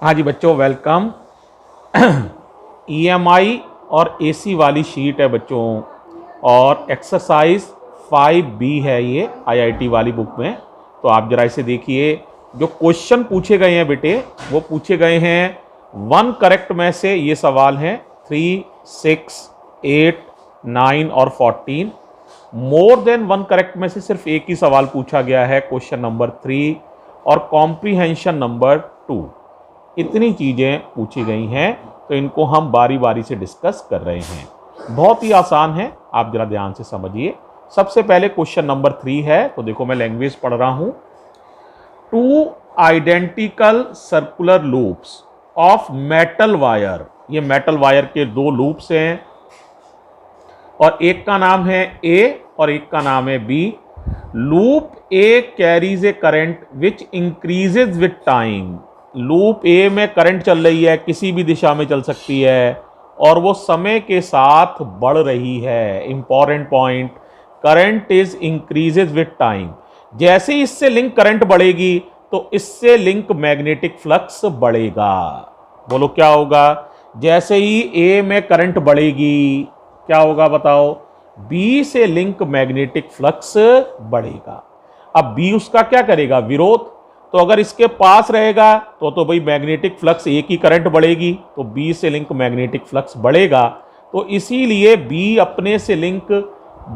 हाँ जी बच्चों, welcome. EMI और एसी वाली शीट है बच्चों, और एक्सरसाइज 5B है ये आईआईटी वाली बुक में। तो आप जरा इसे देखिए। जो क्वेश्चन पूछे गए हैं बेटे, वो पूछे गए हैं 1 करेक्ट में से। ये सवाल हैं 3, 6, 8, 9 और 14। मोर देन 1 करेक्ट में से सिर्फ एक ही सवाल पूछा गया है, क्वेश्चन नंबर 3 और कॉम्प्रीहेंशन नंबर 2। इतनी चीज़ें पूछी गई हैं, तो इनको हम बारी बारी से डिस्कस कर रहे हैं। बहुत ही आसान है, आप जरा ध्यान से समझिए। सबसे पहले क्वेश्चन नंबर 3 है, तो देखो मैं लैंग्वेज पढ़ रहा हूं। 2 identical circular loops of metal wire, ये मेटल वायर के 2 लूप्स हैं, और एक का नाम है ए और एक का नाम है B. Loop A carries a current which increases with time. Loop A में करंट चल रही है, किसी भी दिशा में चल सकती है, और वो समय के साथ बढ़ रही है। Important point, current is increases with time. जैसे ही इससे लिंक करंट बढ़ेगी, तो इससे लिंक मैग्नेटिक फ्लक्स बढ़ेगा। बोलो क्या होगा? जैसे ही ए में करंट बढ़ेगी, क्या होगा बताओ? बी से लिंक मैग्नेटिक फ्लक्स बढ़ेगा। अब बी उसका क्या करेगा? विरोध। तो अगर इसके पास रहेगा तो भाई मैग्नेटिक फ्लक्स, एक ही करंट बढ़ेगी, तो बी से लिंक मैग्नेटिक फ्लक्स बढ़ेगा। तो इसीलिए बी अपने से लिंक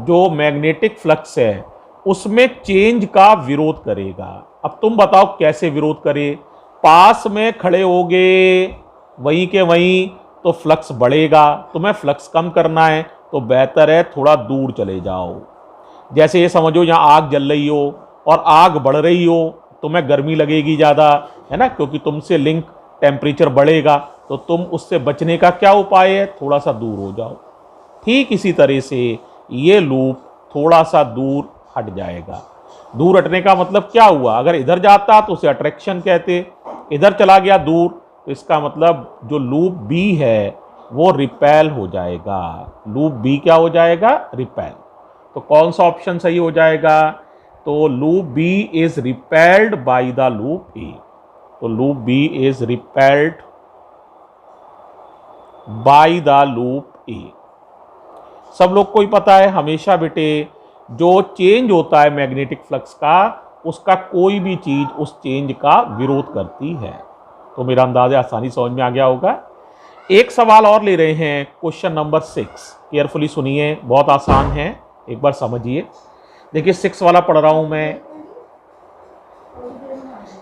जो मैग्नेटिक फ्लक्स है उसमें चेंज का विरोध करेगा। अब तुम बताओ कैसे विरोध करे? पास में खड़े होगे वहीं के वहीं, तो फ्लक्स बढ़ेगा। तुम्हें फ्लक्स कम करना है तो बेहतर है थोड़ा दूर चले जाओ। जैसे ये समझो यहाँ आग जल रही हो और आग बढ़ रही हो, तुम्हें गर्मी लगेगी ज़्यादा, है ना, क्योंकि तुमसे लिंक टेम्परेचर बढ़ेगा। तो तुम उससे बचने का क्या उपाय है? थोड़ा सा दूर हो जाओ। ठीक इसी तरह से ये लूप थोड़ा सा दूर हट जाएगा। दूर हटने का मतलब क्या हुआ? अगर इधर जाता तो उसे अट्रैक्शन कहते, इधर चला गया दूर, तो इसका मतलब जो लूप बी है वो रिपेल हो जाएगा। लूप बी क्या हो जाएगा? रिपेल। तो कौन सा ऑप्शन सही हो जाएगा? तो loop B is repelled by the loop A. तो loop B is repelled by the loop A. सब लोग को ही पता है, हमेशा बेटे जो चेंज होता है मैग्नेटिक फ्लक्स का, उसका कोई भी चीज उस चेंज का विरोध करती है। तो मेरा अंदाजा आसानी समझ में आ गया होगा। एक सवाल और ले रहे हैं, क्वेश्चन नंबर 6। केयरफुली सुनिए, बहुत आसान है, एक बार समझिए। देखिए 6 वाला पढ़ रहा हूं मैं।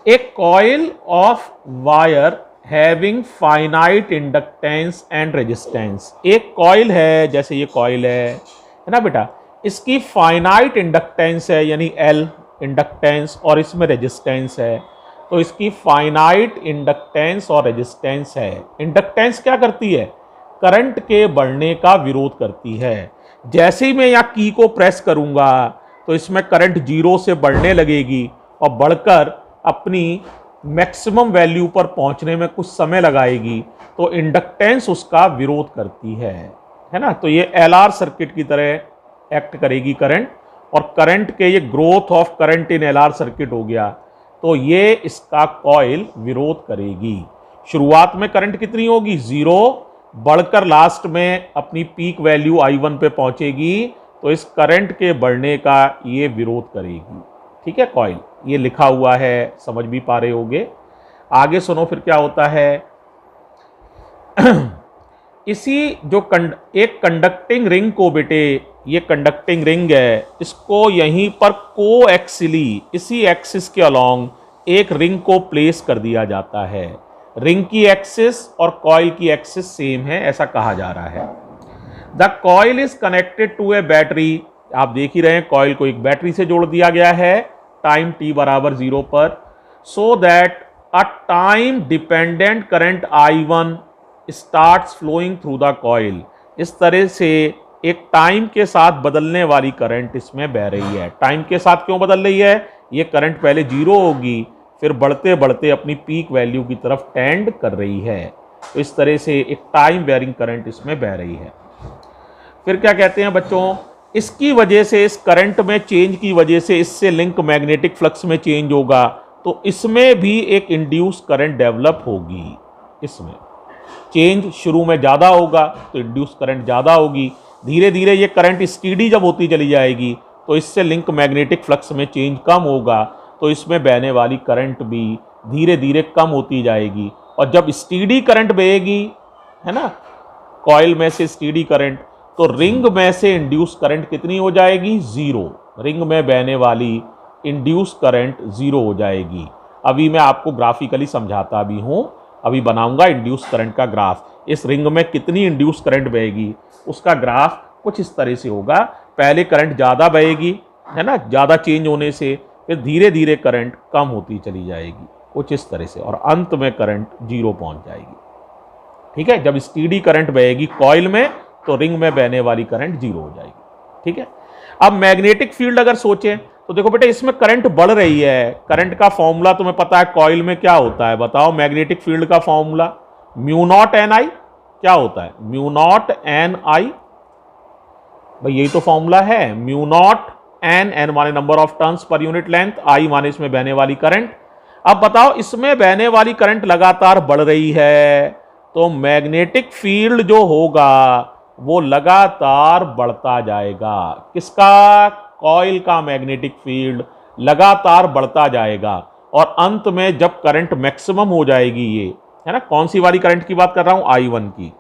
एक coil of wire having finite inductance and resistance. एक कॉइल है, जैसे ये कॉइल है ना बेटा, इसकी फाइनाइट इंडक्टेंस है यानी एल इंडक्टेंस, और इसमें रेजिस्टेंस है। तो इसकी फाइनाइट इंडक्टेंस और रेजिस्टेंस है। इंडक्टेंस क्या करती है? करंट के बढ़ने का विरोध करती है। जैसे ही मैं यहाँ की को प्रेस करूंगा, तो इसमें करंट 0 से बढ़ने लगेगी और बढ़कर अपनी मैक्सिमम वैल्यू पर पहुंचने में कुछ समय लगाएगी। तो इंडक्टेंस उसका विरोध करती है ना। तो ये एलआर सर्किट की तरह एक्ट करेगी करंट, और करंट के ये growth of current in LR circuit हो गया। तो ये इसका कॉइल विरोध करेगी। शुरुआत में करंट कितनी होगी? 0, बढ़कर लास्ट में अपनी पीक वैल्यू I1 पे पहुंचेगी। तो इस करंट के बढ़ने का ये विरोध करेगी। ठीक है, कॉइल ये लिखा हुआ है, समझ भी पा रहे होगे। आगे सुनो फिर क्या होता है। इसी जो एक कंडक्टिंग रिंग को बेटे, ये कंडक्टिंग रिंग है, इसको यहीं पर कोएक्सिली, इसी एक्सिस के अलोंग एक रिंग को प्लेस कर दिया जाता है। रिंग की एक्सिस और कॉइल की एक्सिस सेम है, ऐसा कहा जा रहा है। The coil is connected to a battery. आप देख ही रहे हैं, कॉइल को एक बैटरी से जोड़ दिया गया है टाइम t बराबर 0 पर, so that a time dependent current I1 starts flowing through the coil. इस तरह से एक टाइम के साथ बदलने वाली करंट इसमें बह रही है। टाइम के साथ क्यों बदल रही है? ये करंट पहले 0 होगी, फिर बढ़ते बढ़ते अपनी पीक वैल्यू की तरफ टेंड कर रही है। तो इस तरह से एक टाइम वेरिंग करंट इसमें बह रही है। फिर क्या कहते हैं बच्चों, इसकी वजह से, इस करंट में चेंज की वजह से इससे लिंक मैग्नेटिक फ्लक्स में चेंज होगा, तो इसमें भी एक इंड्यूस करंट डेवलप होगी। इसमें चेंज शुरू में ज़्यादा होगा तो इंड्यूस करंट ज़्यादा होगी, धीरे धीरे ये करंट स्टीडी जब होती चली जाएगी तो इससे लिंक मैग्नेटिक फ्लक्स में चेंज कम होगा, तो इसमें बहने वाली करंट भी धीरे धीरे कम होती जाएगी। और जब स्टीडी करंट बहेगी, है ना, कॉइल में से स्टीडी करंट, तो रिंग में से इंड्यूस करंट कितनी हो जाएगी? जीरो। रिंग में बहने वाली इंड्यूस करंट जीरो हो जाएगी। अभी मैं आपको ग्राफिकली समझाता भी हूं, अभी बनाऊंगा इंड्यूस करंट का ग्राफ। इस रिंग में कितनी इंड्यूस करंट बहेगी उसका ग्राफ कुछ इस तरह से होगा। पहले करंट ज़्यादा बहेगी, है ना, ज़्यादा चेंज होने से फिर धीरे धीरे करंट कम होती चली जाएगी कुछ इस तरह से, और अंत में करंट जीरो पहुंच जाएगी। ठीक है, जब स्टीडी करंट बहेगी कॉइल में तो रिंग में बहने वाली करंट जीरो हो जाएगी। ठीक है, अब मैग्नेटिक फील्ड अगर सोचें तो देखो बेटा, इसमें करंट बढ़ रही है। करंट का फॉर्मूला तुम्हें पता है कॉइल में क्या होता है, बताओ मैग्नेटिक फील्ड का formula? Mu naught n I. क्या होता है? Mu naught n I. भाई यही तो फॉर्मूला है, म्यू नॉट एन, एन माने नंबर ऑफ टर्न्स पर यूनिट लेंथ, आई माने इसमें बहने वाली करंट। अब बताओ, इसमें बहने वाली करंट लगातार बढ़ रही है तो मैग्नेटिक फील्ड जो होगा वो लगातार बढ़ता जाएगा। किसका? कॉइल का मैग्नेटिक फील्ड लगातार बढ़ता जाएगा, और अंत में जब करंट मैक्सिमम हो जाएगी, ये है ना, कौन सी वाली करंट की बात कर रहा हूं? I1 की।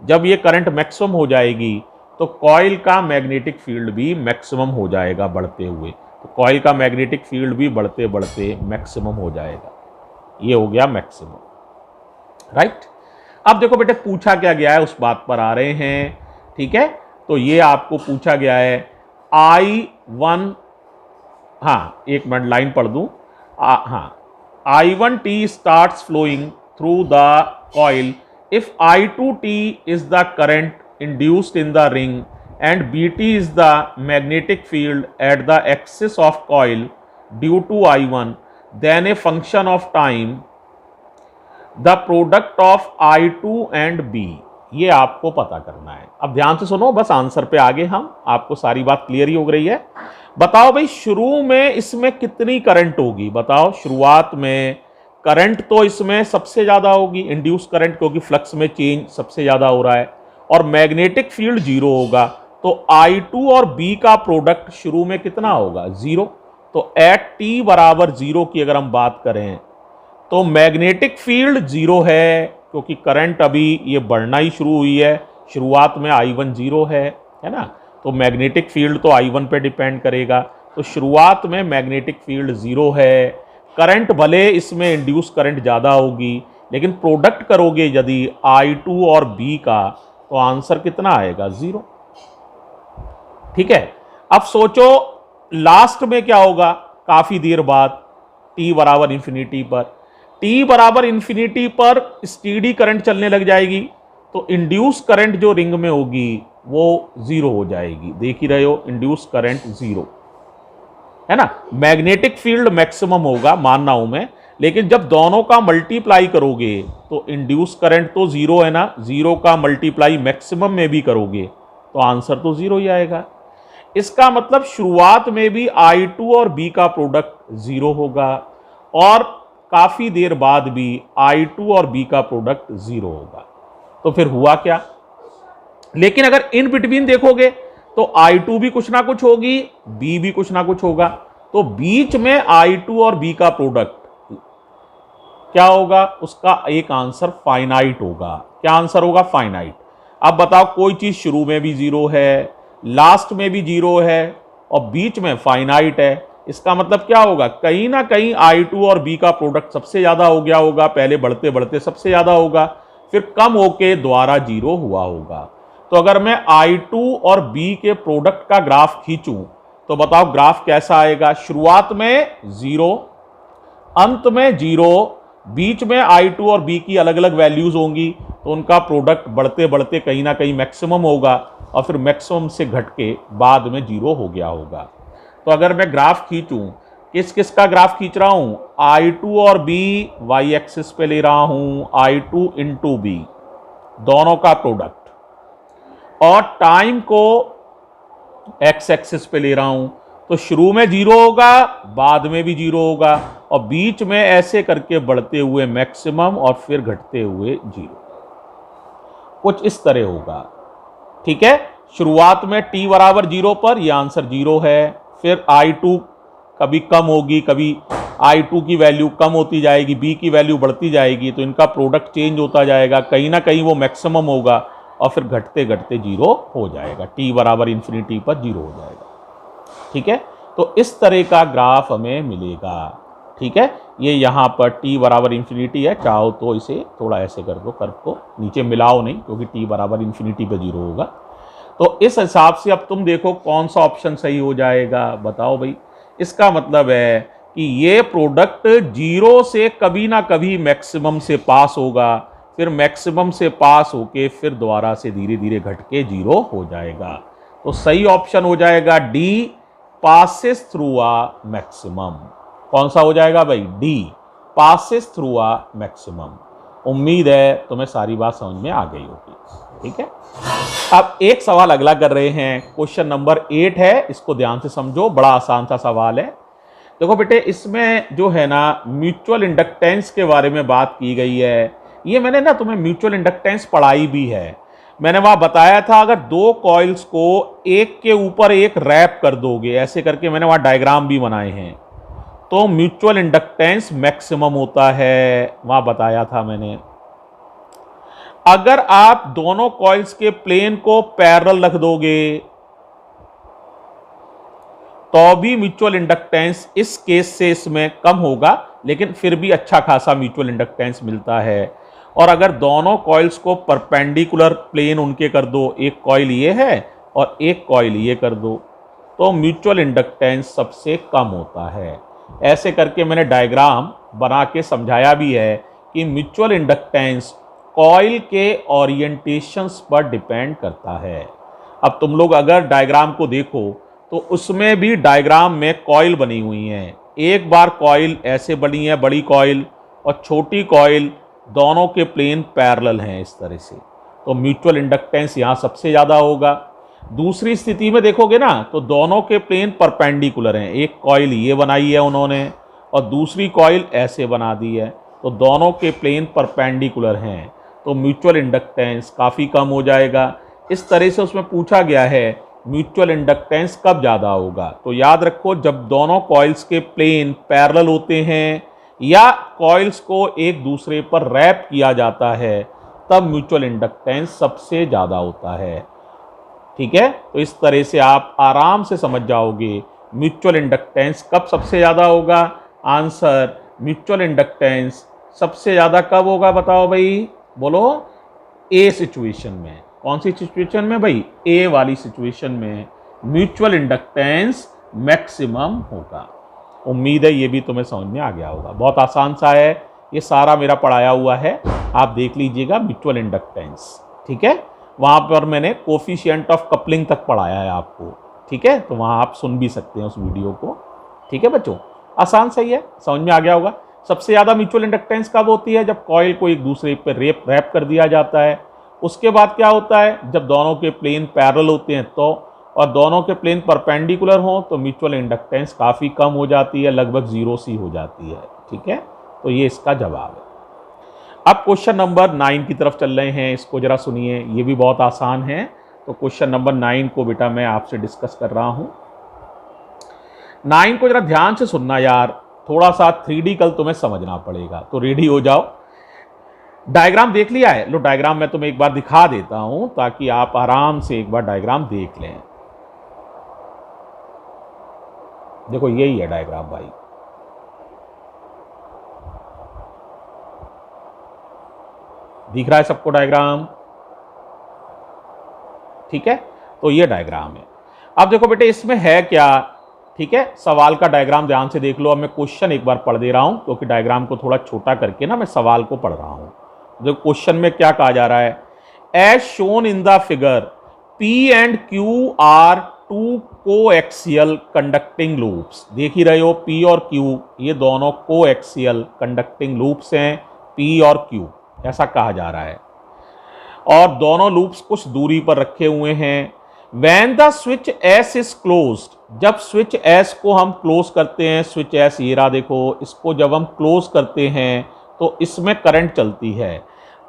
जब ये करंट मैक्सिमम हो जाएगी तो कॉइल का मैग्नेटिक फील्ड भी मैक्सिमम हो जाएगा बढ़ते हुए। तो कॉइल का मैग्नेटिक फील्ड भी बढ़ते बढ़ते मैक्सिमम हो जाएगा। ये हो गया मैक्सिमम, राइट। अब देखो बेटे, पूछा क्या गया है उस बात पर आ रहे हैं। ठीक है, तो ये आपको पूछा गया है I1, हाँ एक मिनट लाइन पढ़ दूं, हाँ, I1t starts flowing through the coil if I2t is the current induced in the ring and Bt is the magnetic field at the axis of coil due to I1, then a function of time the product of I2 and B। ये आपको पता करना है। अब ध्यान से सुनो, बस आंसर पे आगे हम, आपको सारी बात क्लियर ही हो रही है। बताओ भाई, शुरू में इसमें कितनी करंट होगी? बताओ, शुरुआत में करंट तो इसमें सबसे ज्यादा होगी, इंड्यूस करंट, क्योंकि फ्लक्स में चेंज सबसे ज्यादा हो रहा है, और मैग्नेटिक फील्ड जीरो होगा, तो I2 और B का प्रोडक्ट शुरू में कितना होगा? जीरो। तो एट t बराबर जीरो की अगर हम बात करें तो मैग्नेटिक फील्ड जीरो है, क्योंकि करंट अभी ये बढ़ना ही शुरू हुई है, शुरुआत में I1 जीरो है ना, तो मैग्नेटिक फील्ड तो I1 पे डिपेंड करेगा। तो शुरुआत में मैग्नेटिक फील्ड जीरो है, करंट भले इसमें इंड्यूस करंट ज़्यादा होगी, लेकिन प्रोडक्ट करोगे यदि I2 और B का, तो आंसर कितना आएगा? जीरो। ठीक है, अब सोचो लास्ट में क्या होगा, काफ़ी देर बाद t बराबर इन्फिनिटी पर, t बराबर इन्फिनिटी पर स्टीडी करंट चलने लग जाएगी, तो इंड्यूस करंट जो रिंग में होगी वो जीरो हो जाएगी। देख ही रहे हो, इंड्यूस करंट जीरो है ना। मैग्नेटिक फील्ड मैक्सिमम होगा, मान रहा हूं मैं, लेकिन जब दोनों का मल्टीप्लाई करोगे तो इंड्यूस करंट तो जीरो है ना, जीरो का मल्टीप्लाई मैक्सिमम में भी करोगे तो आंसर तो जीरो ही आएगा। इसका मतलब शुरुआत में भी I2 और B का प्रोडक्ट जीरो होगा, और काफी देर बाद भी I2 और B का प्रोडक्ट जीरो होगा। तो फिर हुआ क्या? लेकिन अगर इन बिटवीन देखोगे तो I2 भी कुछ ना कुछ होगी, B भी कुछ ना कुछ होगा, तो बीच में I2 और B का प्रोडक्ट क्या होगा? उसका एक आंसर फाइनाइट होगा। क्या आंसर होगा? फाइनाइट। अब बताओ, कोई चीज शुरू में भी जीरो है, लास्ट में भी जीरो है, और बीच में फाइनाइट है, इसका मतलब क्या होगा? कहीं ना कहीं I2 और B का प्रोडक्ट सबसे ज्यादा हो गया होगा, पहले बढ़ते बढ़ते सबसे ज्यादा होगा, फिर कम होके दोबारा जीरो हुआ होगा। तो अगर मैं I2 और B के प्रोडक्ट का ग्राफ खींचूं तो बताओ ग्राफ कैसा आएगा? शुरुआत में जीरो, अंत में जीरो, बीच में I2 और B की अलग अलग वैल्यूज होंगी, तो उनका प्रोडक्ट बढ़ते बढ़ते कहीं ना कहीं मैक्सिमम होगा, और फिर मैक्सिमम से घट के बाद में जीरो हो गया होगा। तो अगर मैं ग्राफ खींचूं, किस किस का ग्राफ खींच रहा हूं? I2 और B वाई एक्सिस पे ले रहा हूं, I2 इंटू B, दोनों का प्रोडक्ट, और टाइम को एक्स एक्सिस पे ले रहा हूं, तो शुरू में 0 होगा, बाद में भी 0 होगा, और बीच में ऐसे करके बढ़ते हुए मैक्सिमम और फिर घटते हुए 0, कुछ इस तरह होगा। ठीक है, शुरुआत में t बराबर 0 पर यह आंसर 0 है, फिर I2 कभी कम होगी, कभी I2 की वैल्यू कम होती जाएगी, B की वैल्यू बढ़ती जाएगी, तो इनका प्रोडक्ट चेंज होता जाएगा, कहीं ना कहीं वो मैक्सिमम होगा और फिर घटते घटते 0 हो जाएगा, t बराबर इन्फिनिटी पर 0 हो जाएगा। ठीक है, तो इस तरह का ग्राफ हमें मिलेगा। ठीक है, ये यहाँ पर t बराबर इन्फिनिटी है, चाहो तो इसे थोड़ा ऐसे कर दो, कर्व को नीचे मिलाओ नहीं, क्योंकि t बराबर इन्फिनिटी पे 0 होगा। तो इस हिसाब से अब तुम देखो कौन सा ऑप्शन सही हो जाएगा, बताओ भाई। इसका मतलब है कि ये प्रोडक्ट 0 से कभी ना कभी मैक्सिमम से पास होगा, फिर मैक्सिमम से पास होके फिर दोबारा से धीरे धीरे घट के 0 हो जाएगा। तो सही ऑप्शन हो जाएगा डी, पासेस थ्रू आ मैक्सिमम। कौन सा हो जाएगा भाई? डी, पासेस थ्रू आ मैक्सिमम। उम्मीद है तुम्हें सारी बात समझ में आ गई होगी। ठीक है, अब एक सवाल अगला कर रहे हैं, क्वेश्चन नंबर 8 है, इसको ध्यान से समझो, बड़ा आसान सा सवाल है। देखो बेटे, इसमें जो है ना म्यूचुअल इंडक्टेंस के बारे में बात की गई है। ये मैंने ना तुम्हें म्यूचुअल इंडक्टेंस पढ़ाई भी है। मैंने वहां बताया था अगर दो कॉइल्स को एक के ऊपर एक रैप कर दोगे, ऐसे करके मैंने वहां डायग्राम भी बनाए हैं, तो म्यूचुअल इंडक्टेंस मैक्सिमम होता है, वहां बताया था मैंने। अगर आप दोनों कॉइल्स के प्लेन को पैरेलल रख दोगे तो भी म्यूचुअल इंडक्टेंस इस केस से इसमें कम होगा, लेकिन फिर भी अच्छा खासा म्यूचुअल इंडक्टेंस मिलता है। और अगर दोनों कॉइल्स को परपेंडिकुलर प्लेन उनके कर दो, एक कॉइल ये है और एक कॉइल ये कर दो, तो म्यूचुअल इंडक्टेंस सबसे कम होता है। ऐसे करके मैंने डायग्राम बना के समझाया भी है कि म्यूचुअल इंडक्टेंस कॉइल के ओरिएंटेशंस पर डिपेंड करता है। अब तुम लोग अगर डायग्राम को देखो तो उसमें भी डायग्राम में कॉइल बनी हुई हैं। एक बार कॉइल ऐसे बनी है, बड़ी कॉइल और छोटी कॉइल, दोनों के प्लेन पैरेलल हैं इस तरह से, तो म्यूचुअल इंडक्टेंस यहाँ सबसे ज़्यादा होगा। दूसरी स्थिति में देखोगे ना तो दोनों के प्लेन परपेंडिकुलर हैं, एक कॉइल ये बनाई है उन्होंने और दूसरी कॉइल ऐसे बना दी है, तो दोनों के प्लेन परपेंडिकुलर हैं, तो म्यूचुअल इंडक्टेंस काफ़ी कम हो जाएगा। इस तरह से उसमें पूछा गया है म्यूचुअल इंडक्टेंस कब ज़्यादा होगा, तो याद रखो जब दोनों कॉइल्स के प्लेन पैरेलल होते हैं या कॉइल्स को एक दूसरे पर रैप किया जाता है, तब म्यूचुअल इंडक्टेंस सबसे ज़्यादा होता है। ठीक है, तो इस तरह से आप आराम से समझ जाओगे म्यूचुअल इंडक्टेंस कब सबसे ज़्यादा होगा। आंसर, म्यूचुअल इंडक्टेंस सबसे ज़्यादा कब होगा, बताओ भाई, बोलो। ए सिचुएशन में। कौन सी सिचुएशन में भाई? ए वाली सिचुएशन में म्यूचुअल इंडक्टेंस मैक्सिमम होगा। उम्मीद है ये भी तुम्हें समझ में आ गया होगा, बहुत आसान सा है, ये सारा मेरा पढ़ाया हुआ है, आप देख लीजिएगा म्यूचुअल इंडक्टेंस। ठीक है, वहाँ पर मैंने कोफिशिएंट ऑफ कपलिंग तक पढ़ाया है आपको। ठीक है, तो वहाँ आप सुन भी सकते हैं उस वीडियो को। ठीक है बच्चों, आसान सही है, समझ में आ गया होगा। सबसे ज़्यादा म्यूचुअल इंडक्टेंस कब होती है? जब कॉइल को एक दूसरे पर रैप कर दिया जाता है। उसके बाद क्या होता है? जब दोनों के प्लेन पैरेलल होते हैं तो, और दोनों के प्लेन परपेंडिकुलर हों तो म्यूचुअल इंडक्टेंस काफ़ी कम हो जाती है, लगभग 0 सी हो जाती है। ठीक है, तो ये इसका जवाब है। अब क्वेश्चन नंबर 9 की तरफ चल रहे हैं, इसको जरा सुनिए, ये भी बहुत आसान है। तो क्वेश्चन नंबर 9 को बेटा मैं आपसे डिस्कस कर रहा हूँ। 9 को जरा ध्यान से सुनना यार, थोड़ा सा 3D कल तुम्हें समझना पड़ेगा, तो रेडी हो जाओ। डायग्राम देख लिया है? लो डायग्राम मैं तुम्हें एक बार दिखा देता हूं ताकि आप आराम से एक बार डायग्राम देख लें। देखो यही है डायग्राम भाई, दिख रहा है सबको डायग्राम? ठीक है, तो ये डायग्राम है। अब देखो बेटे इसमें है क्या, ठीक है, सवाल का डायग्राम ध्यान से देख लो। अब मैं क्वेश्चन एक बार पढ़ दे रहा हूं क्योंकि डायग्राम को थोड़ा छोटा करके ना मैं सवाल को पढ़ रहा हूं। देखो क्वेश्चन में क्या कहा जा रहा है, as shown in the figure P and Q are two coaxial conducting loops. देख ही रहे हो P और Q ये दोनों कोएक्सियल कंडक्टिंग लूप्स हैं, P और Q ऐसा कहा जा रहा है, और दोनों लूप्स कुछ दूरी पर रखे हुए हैं। When the switch S is closed, जब स्विच एस को हम क्लोज करते हैं, स्विच एस ये रहा देखो, इसको जब हम क्लोज करते हैं तो इसमें करंट चलती है।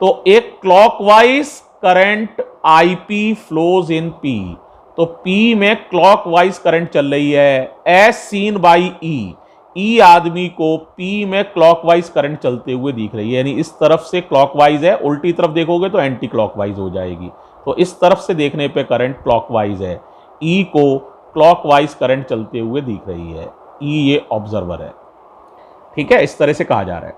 तो एक clockwise current IP flows in P, तो पी में क्लॉकवाइज करंट चल रही है एज सीन बाई ई, ई आदमी को पी में क्लॉकवाइज करंट चलते हुए दिख रही है, यानी इस तरफ से क्लॉकवाइज है, उल्टी तरफ देखोगे तो एंटी क्लॉकवाइज हो जाएगी। तो इस तरफ से देखने पे करंट क्लॉकवाइज है, ई को क्लॉकवाइज करंट चलते हुए दिख रही है, ई ये ऑब्जर्वर है। ठीक है, इस तरह से कहा जा रहा है।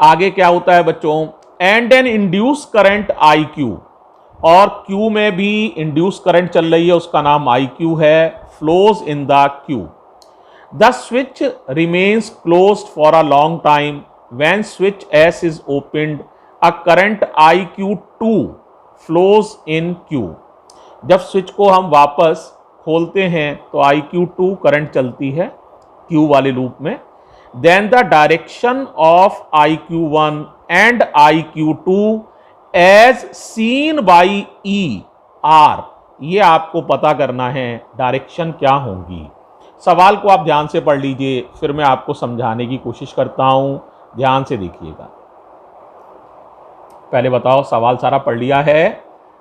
आगे क्या होता है बच्चों, and an induce current I Q, और क्यू में भी इंड्यूस करंट चल रही है, उसका नाम आई क्यू है, flows in the Q. The switch remains closed for a long time, when switch S is opened a current I Q to flows in Q. जब स्विच को हम वापस खोलते हैं तो आई क्यू टू करंट चलती है क्यू वाले लूप में। Then the direction of I Q one and I Q two as seen by E R, ये आपको पता करना है डायरेक्शन क्या होंगी। सवाल को आप ध्यान से पढ़ लीजिए, फिर मैं आपको समझाने की कोशिश करता हूं, ध्यान से देखिएगा। पहले बताओ, सवाल सारा पढ़ लिया है,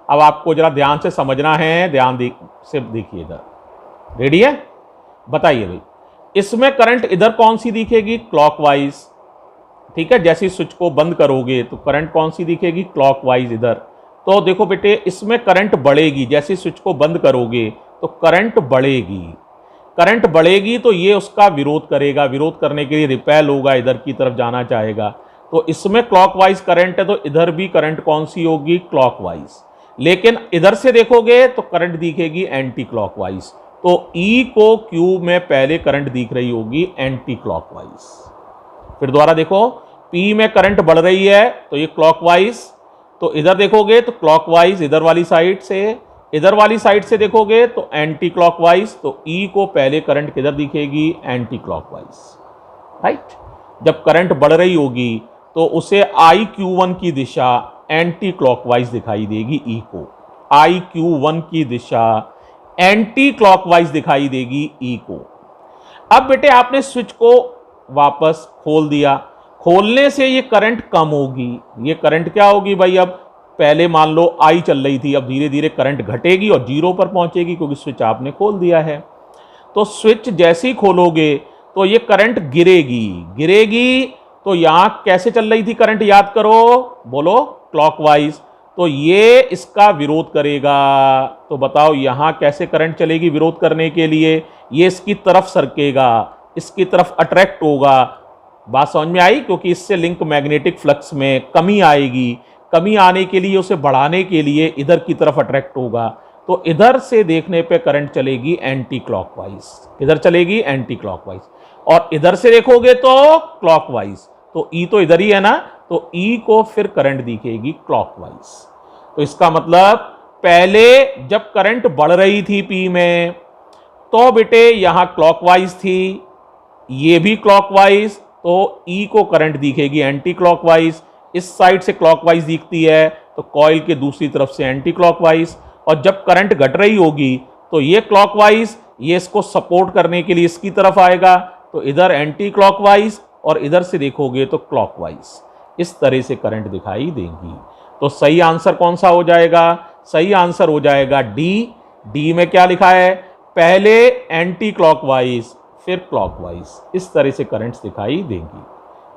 अब आपको जरा ध्यान से समझना है, ध्यान से देखिएगा। रेडी है? बताइए भाई, इसमें करंट इधर कौन सी दिखेगी? क्लॉकवाइज। ठीक है, जैसे स्विच को बंद करोगे तो करंट कौन सी दिखेगी? क्लॉकवाइज इधर। तो देखो बेटे, इसमें करंट बढ़ेगी, जैसे स्विच को बंद करोगे तो करंट बढ़ेगी, करंट बढ़ेगी तो ये उसका विरोध करेगा, विरोध करने के लिए रिपेल होगा, इधर की तरफ जाना चाहेगा। तो इसमें क्लॉकवाइज करंट है तो इधर भी करंट कौन सी होगी? क्लॉकवाइज। लेकिन इधर से देखोगे तो करंट दिखेगी एंटी क्लॉकवाइज, तो ई को क्यू में पहले करंट दिख रही होगी एंटी क्लॉकवाइज। फिर दोबारा देखो, पी में करंट बढ़ रही है तो ये क्लॉकवाइज, तो इधर देखोगे तो क्लॉकवाइज इधर वाली साइड से, इधर वाली साइड से देखोगे तो एंटी क्लॉकवाइज, तो ई को पहले करंट किधर दिखेगी? Anti clockwise. राइट, जब करंट बढ़ रही होगी तो उसे आई क्यू वन की दिशा एंटी क्लॉकवाइज दिखाई देगी, ई को आई क्यू वन की दिशा एंटी क्लॉकवाइज दिखाई देगी ई को। अब बेटे आपने स्विच को वापस खोल दिया, खोलने से ये करंट कम होगी, ये करंट क्या होगी भाई? अब पहले मान लो आई चल रही थी, अब धीरे धीरे करंट घटेगी और जीरो पर पहुंचेगी क्योंकि स्विच आपने खोल दिया है। तो स्विच जैसे ही खोलोगे तो ये करंट गिरेगी, गिरेगी तो यहां कैसे चल रही थी करंट? याद करो, बोलो, क्लॉकवाइज। तो ये इसका विरोध करेगा, तो बताओ यहां कैसे करंट चलेगी? विरोध करने के लिए ये इसकी तरफ सरकेगा, इसकी तरफ अट्रैक्ट होगा। बात समझ में आई? क्योंकि इससे लिंक मैग्नेटिक फ्लक्स में कमी आएगी, कमी आने के लिए उसे बढ़ाने के लिए इधर की तरफ अट्रैक्ट होगा, तो इधर से देखने पे करंट चलेगी एंटी क्लॉकवाइज, इधर चलेगी एंटी क्लॉकवाइज, और इधर से देखोगे तो क्लॉकवाइज, तो ई तो इधर ही है ना, तो ई को फिर करंट दिखेगी क्लॉकवाइज। तो इसका मतलब पहले जब करंट बढ़ रही थी पी में तो बेटे यहां क्लॉकवाइज थी, ये भी क्लॉकवाइज, तो ई को करंट दिखेगी एंटी क्लॉकवाइज। इस साइड से क्लॉकवाइज दिखती है तो कॉइल के दूसरी तरफ से एंटी क्लॉकवाइज, और जब करंट घट रही होगी तो ये क्लॉकवाइज, ये इसको सपोर्ट करने के लिए इसकी तरफ आएगा, तो इधर एंटी क्लॉकवाइज और इधर से देखोगे तो क्लॉकवाइज। इस तरह से करंट दिखाई देंगी। तो सही आंसर कौन सा हो जाएगा? सही आंसर हो जाएगा डी। डी में क्या लिखा है? पहले एंटी क्लॉकवाइज फिर क्लॉकवाइज, इस तरह से करंट्स दिखाई देंगी।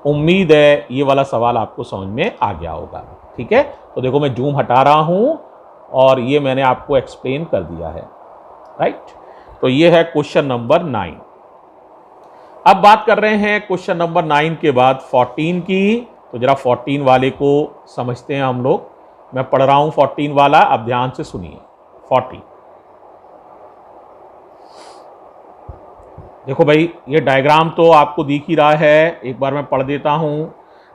उम्मीद है ये वाला सवाल आपको समझ में आ गया होगा। ठीक है, तो देखो मैं जूम हटा रहा हूं और ये मैंने आपको एक्सप्लेन कर दिया है। राइट, तो ये है क्वेश्चन नंबर 9। अब बात कर रहे हैं क्वेश्चन नंबर 9 के बाद 14 की, तो जरा 14 वाले को समझते हैं हम लोग। मैं पढ़ रहा हूं 14 वाला, अब ध्यान से सुनिए। 14 देखो भाई, ये डायग्राम तो आपको दिख ही रहा है, एक बार मैं पढ़ देता हूं।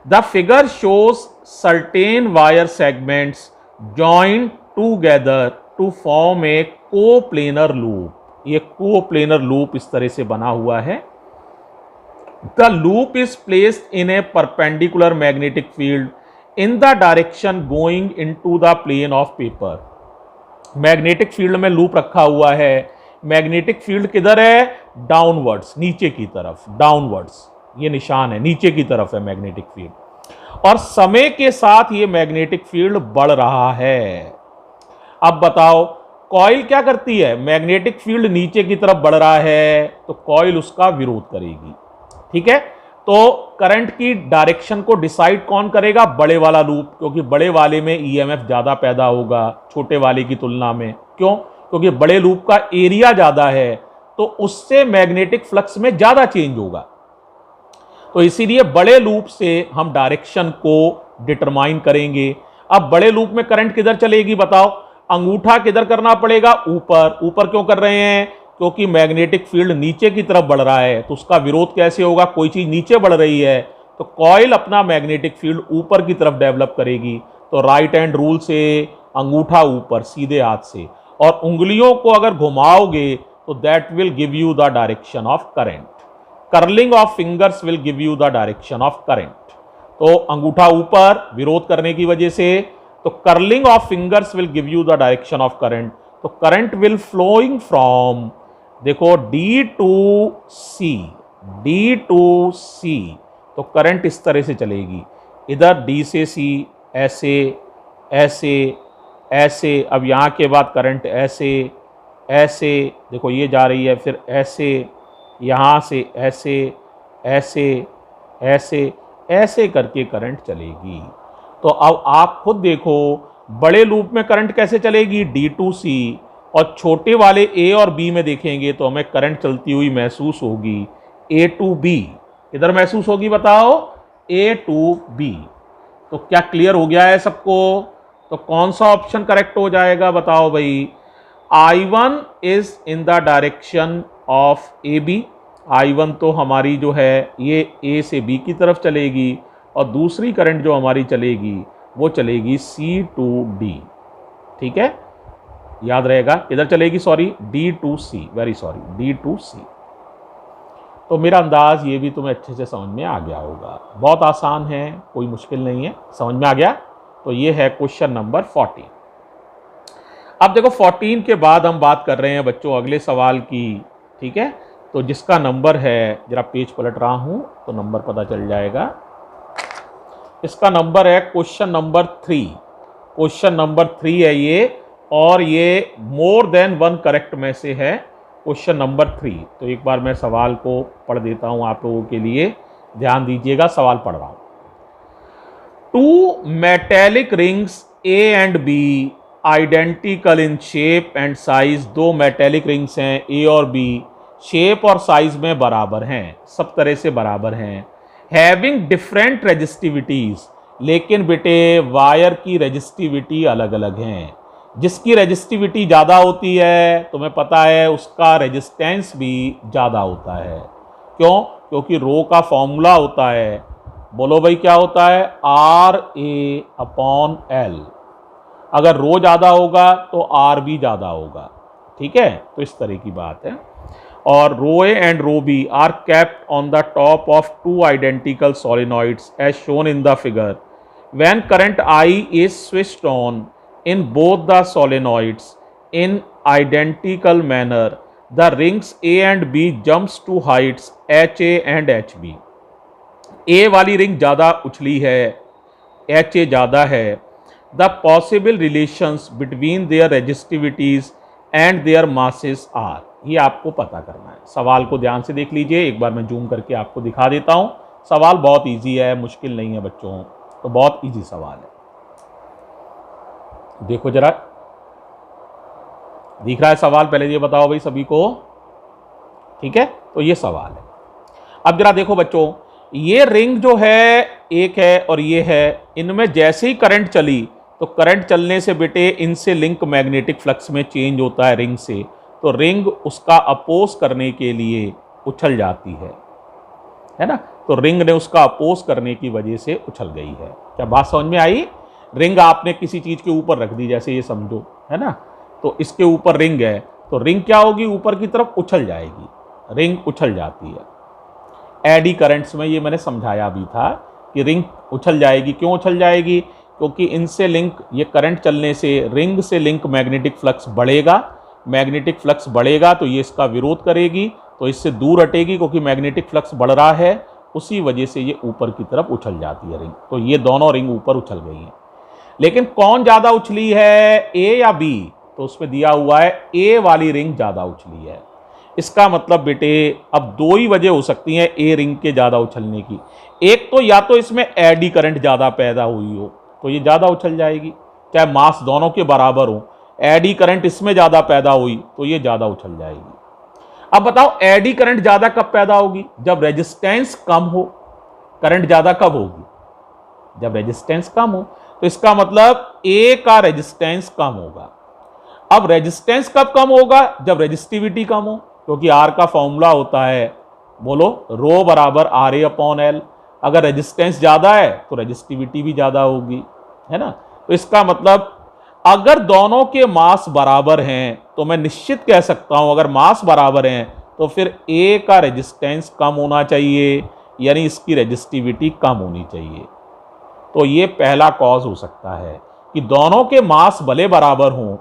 The figure shows certain wire segments joint together to form a coplanar loop. ये कोप्लेनर लूप इस तरह से बना हुआ है। The loop is placed in a perpendicular magnetic field in the direction going into the plane of paper. Magnetic field में loop रखा हुआ है, मैग्नेटिक फील्ड किधर है, डाउनवर्ड्स, नीचे की तरफ, डाउनवर्ड्स, ये निशान है, नीचे की तरफ है मैग्नेटिक फील्ड, और समय के साथ ये मैग्नेटिक फील्ड बढ़ रहा है। अब बताओ कॉइल क्या करती है, मैग्नेटिक फील्ड नीचे की तरफ बढ़ रहा है तो कॉइल उसका विरोध करेगी, ठीक है। तो करंट की डायरेक्शन को डिसाइड कौन करेगा, बड़े वाला लूप, क्योंकि बड़े वाले में ईएमएफ ज्यादा पैदा होगा छोटे वाले की तुलना में। क्यों, क्योंकि बड़े लूप का एरिया ज्यादा है तो उससे मैग्नेटिक फ्लक्स में ज्यादा चेंज होगा। तो इसीलिए बड़े लूप से हम डायरेक्शन को डिटरमाइन करेंगे। अब बड़े लूप में करंट किधर चलेगी बताओ, अंगूठा किधर करना पड़ेगा, ऊपर। ऊपर क्यों कर रहे हैं, क्योंकि मैग्नेटिक फील्ड नीचे की तरफ बढ़ रहा है, तो उसका विरोध कैसे होगा, कोई चीज नीचे बढ़ रही है तो कॉइल अपना मैग्नेटिक फील्ड ऊपर की तरफ डेवलप करेगी। तो राइट हैंड रूल से अंगूठा ऊपर सीधे हाथ से, और उंगलियों को अगर घुमाओगे तो that will give you the direction of current. Curling of fingers will give you the direction of current. तो अंगूठा ऊपर विरोध करने की वजह से, तो curling of fingers will give you the direction of current. तो करंट विल फ्लोइंग फ्रॉम, देखो D to C, D to C, तो करंट इस तरह से चलेगी, इधर D से C, ऐसे ऐसे ऐसे, अब यहां के बाद करंट ऐसे ऐसे, देखो ये जा रही है, फिर ऐसे, यहां से ऐसे ऐसे ऐसे ऐसे करके करंट चलेगी। तो अब आप खुद देखो बड़े लूप में करंट कैसे चलेगी, D टू C, और छोटे वाले A और B में देखेंगे तो हमें करंट चलती हुई महसूस होगी A टू B। किधर महसूस होगी बताओ, A टू B। तो क्या क्लियर हो गया है सबको, तो कौन सा ऑप्शन करेक्ट हो जाएगा बताओ भाई, I1 is in the direction of AB। I1 तो हमारी जो है ये A से B की तरफ चलेगी, और दूसरी करंट जो हमारी चलेगी वो चलेगी C टू D, ठीक है, याद रहेगा किधर चलेगी, sorry D to C, very sorry, D to C। तो मेरा अंदाज ये भी तुम्हें अच्छे से समझ में आ गया होगा, बहुत आसान है, कोई मुश्किल नहीं है, समझ में आ गया। तो ये है क्वेश्चन नंबर 14। अब देखो 14 के बाद हम बात कर रहे हैं बच्चों अगले सवाल की, ठीक है। तो जिसका नंबर है, जरा पेज पलट रहा हूं तो नंबर पता चल जाएगा, इसका नंबर है क्वेश्चन नंबर 3। क्वेश्चन नंबर 3 है ये, और ये मोर देन वन करेक्ट में से है क्वेश्चन नंबर 3। तो एक बार मैं सवाल को पढ़ देता हूं आप लोगों के लिए, ध्यान दीजिएगा, सवाल पढ़ रहा हूं। Two metallic rings A and B identical in shape and size, दो मेटेलिक रिंग्स हैं A और B, शेप और साइज में बराबर हैं, सब तरह से बराबर हैं। हैविंग डिफरेंट रेजिस्टिविटीज, लेकिन बेटे वायर की रेजिस्टिविटी अलग अलग हैं। जिसकी रेजिस्टिविटी ज़्यादा होती है तुम्हें पता है उसका रेजिस्टेंस भी ज़्यादा होता है। क्यों, क्योंकि रो का फॉर्मूला होता है, बोलो भाई क्या होता है, RA/L। अगर रो ज़्यादा होगा तो R भी ज़्यादा होगा, ठीक है, तो इस तरह की बात है। और rho A and rho B are kept on the top of two identical solenoids as shown in the figure. When current I is switched on in both the solenoids in identical manner, the rings A and B jumps to heights HA and HB। A वाली ring ज़्यादा उछली है, HA ज़्यादा है। The possible relations between their resistivities and their masses are, ये आपको पता करना है। सवाल को ध्यान से देख लीजिए, एक बार मैं जूम करके आपको दिखा देता हूँ। सवाल बहुत इजी है, मुश्किल नहीं है बच्चों, तो बहुत इजी सवाल है। देखो जरा, दिख रहा है सवाल, पहले ये बताओ भाई सभी को, ठीक है। तो ये सवाल है। अब जरा देखो बच्चों, ये रिंग जो है एक है और ये है, इनमें जैसे ही करंट चली तो करंट चलने से बेटे इनसे लिंक मैग्नेटिक फ्लक्स में चेंज होता है रिंग से, तो रिंग उसका अपोज करने के लिए उछल जाती है ना। तो रिंग ने उसका अपोज करने की वजह से उछल गई है। क्या बात समझ में आई? रिंग आपने किसी चीज के ऊपर रख दी, जैसे ये समझो, है ना, तो इसके ऊपर रिंग है, तो रिंग क्या होगी, ऊपर की तरफ उछल जाएगी, रिंग उछल जाती है। एडी करंट्स में ये मैंने समझाया भी था कि रिंग उछल जाएगी। क्यों उछल जाएगी? क्योंकि इनसे लिंक, ये करंट चलने से रिंग से लिंक मैग्नेटिक फ्लक्स बढ़ेगा, मैग्नेटिक फ्लक्स बढ़ेगा तो ये इसका विरोध करेगी, तो इससे दूर हटेगी, क्योंकि मैग्नेटिक फ्लक्स बढ़ रहा है, उसी वजह से ये ऊपर की तरफ उछल जाती है रिंग। तो ये दोनों रिंग ऊपर उछल गई हैं। लेकिन कौन ज़्यादा उछली है, ए या बी? तो उसमें दिया हुआ है ए वाली रिंग ज़्यादा उछली है। इसका मतलब बेटे अब दो ही वजह हो सकती हैं ए रिंग के ज़्यादा उछलने की। एक तो या तो इसमें एडी करंट ज़्यादा पैदा हुई हो तो ये ज़्यादा उछल जाएगी, चाहे मास दोनों के बराबर हो, एडी करंट इसमें ज़्यादा पैदा हुई तो ये ज़्यादा उछल जाएगी। अब बताओ एडी करंट ज़्यादा कब पैदा होगी? जब रेजिस्टेंस कम हो। करंट ज़्यादा कब होगी? जब रेजिस्टेंस कम हो। तो इसका मतलब ए का रेजिस्टेंस कम होगा। अब रेजिस्टेंस कब कम होगा? जब रेजिस्टिविटी कम हो, क्योंकि आर का फॉर्मूला होता है, बोलो, रो बराबर आर ए अपॉन एल। अगर रेजिस्टेंस ज्यादा है तो रेजिस्टिविटी भी ज्यादा होगी, है ना। तो इसका मतलब अगर दोनों के मास बराबर हैं तो मैं निश्चित कह सकता हूं, अगर मास बराबर हैं तो फिर ए का रेजिस्टेंस कम होना चाहिए, यानी इसकी रेजिस्टिविटी कम होनी चाहिए। तो ये पहला कॉज हो सकता है कि दोनों के मास भले बराबर हों,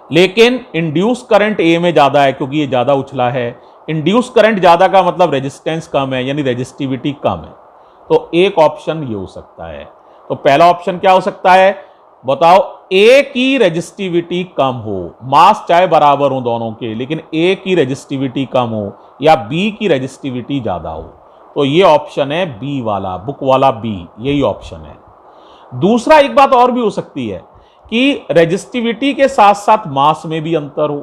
लेकिन इंड्यूस करंट ए में ज्यादा है क्योंकि ये ज्यादा उछला है। इंड्यूस करंट ज्यादा का मतलब रेजिस्टेंस कम है, यानी रेजिस्टिविटी कम है। तो एक ऑप्शन ये हो सकता है। तो पहला ऑप्शन क्या हो सकता है बताओ? ए की रेजिस्टिविटी कम हो, मास चाहे बराबर हो दोनों के, लेकिन ए की रेजिस्टिविटी कम हो, या बी की रेजिस्टिविटी ज्यादा हो। तो ये ऑप्शन है बी वाला, बुक वाला बी, यही ऑप्शन है। दूसरा एक बात और भी हो सकती है कि रेजिस्टिविटी के साथ साथ मास में भी अंतर हो।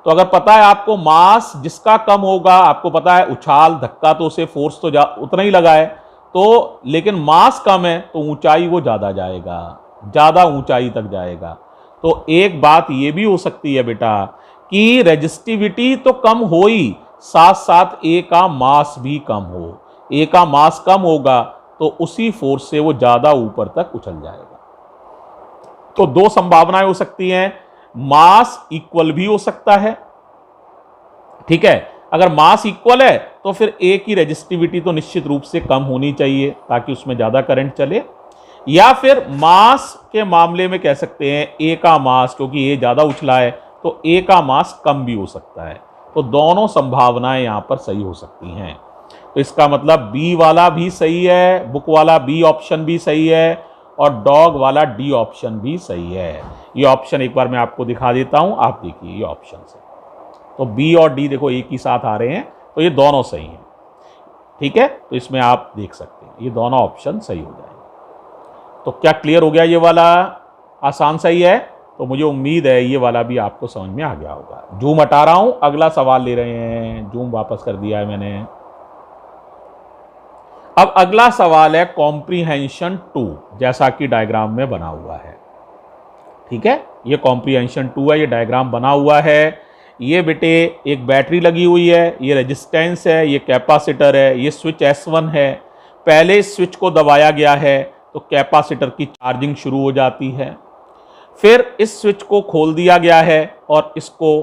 तो अगर पता है आपको मास जिसका कम होगा, आपको पता है उछाल धक्का तो उसे फोर्स तो उतना ही लगा है, तो लेकिन मास कम है तो ऊंचाई वो ज्यादा जाएगा, ज्यादा ऊंचाई तक जाएगा। तो एक बात ये भी हो सकती है बेटा कि रेजिस्टिविटी तो कम हो ही, साथ साथ ए का मास भी कम हो। ए का मास कम होगा तो उसी फोर्स से वो ज्यादा ऊपर तक उछल जाएगा। तो दो संभावनाएं हो सकती हैं, मास इक्वल भी हो सकता है, ठीक है। अगर मास इक्वल है तो फिर ए की रेजिस्टिविटी तो निश्चित रूप से कम होनी चाहिए ताकि उसमें ज्यादा करंट चले, या फिर मास के मामले में कह सकते हैं ए का मास, क्योंकि ए ज्यादा उछला है तो ए का मास कम भी हो सकता है। तो दोनों संभावनाएं यहां पर सही हो सकती हैं। तो इसका मतलब बी वाला भी सही है, बुक वाला बी ऑप्शन भी सही है, और डॉग वाला डी ऑप्शन भी सही है। ये ऑप्शन एक बार मैं आपको दिखा देता हूं, आप देखिए ये ऑप्शन से। तो बी और डी देखो एक ही साथ आ रहे हैं, तो ये दोनों सही हैं, ठीक है। तो इसमें आप देख सकते हैं ये दोनों ऑप्शन सही हो जाएंगे। तो क्या क्लियर हो गया? ये वाला आसान सही है। तो मुझे उम्मीद है ये वाला भी आपको समझ में आ गया होगा। जूम हटा रहा हूं, अगला सवाल ले रहे हैं। जूम वापस कर दिया है मैंने। अब अगला सवाल है कॉम्प्रीहेंशन 2, जैसा कि डायग्राम में बना हुआ है, ठीक है। ये कॉम्प्रीहेंशन 2 है, ये डायग्राम बना हुआ है। ये बेटे एक बैटरी लगी हुई है, ये रेजिस्टेंस है, ये कैपेसिटर है, ये स्विच S1 है। पहले इस स्विच को दबाया गया है तो कैपेसिटर की चार्जिंग शुरू हो जाती है। फिर इस स्विच को खोल दिया गया है और इसको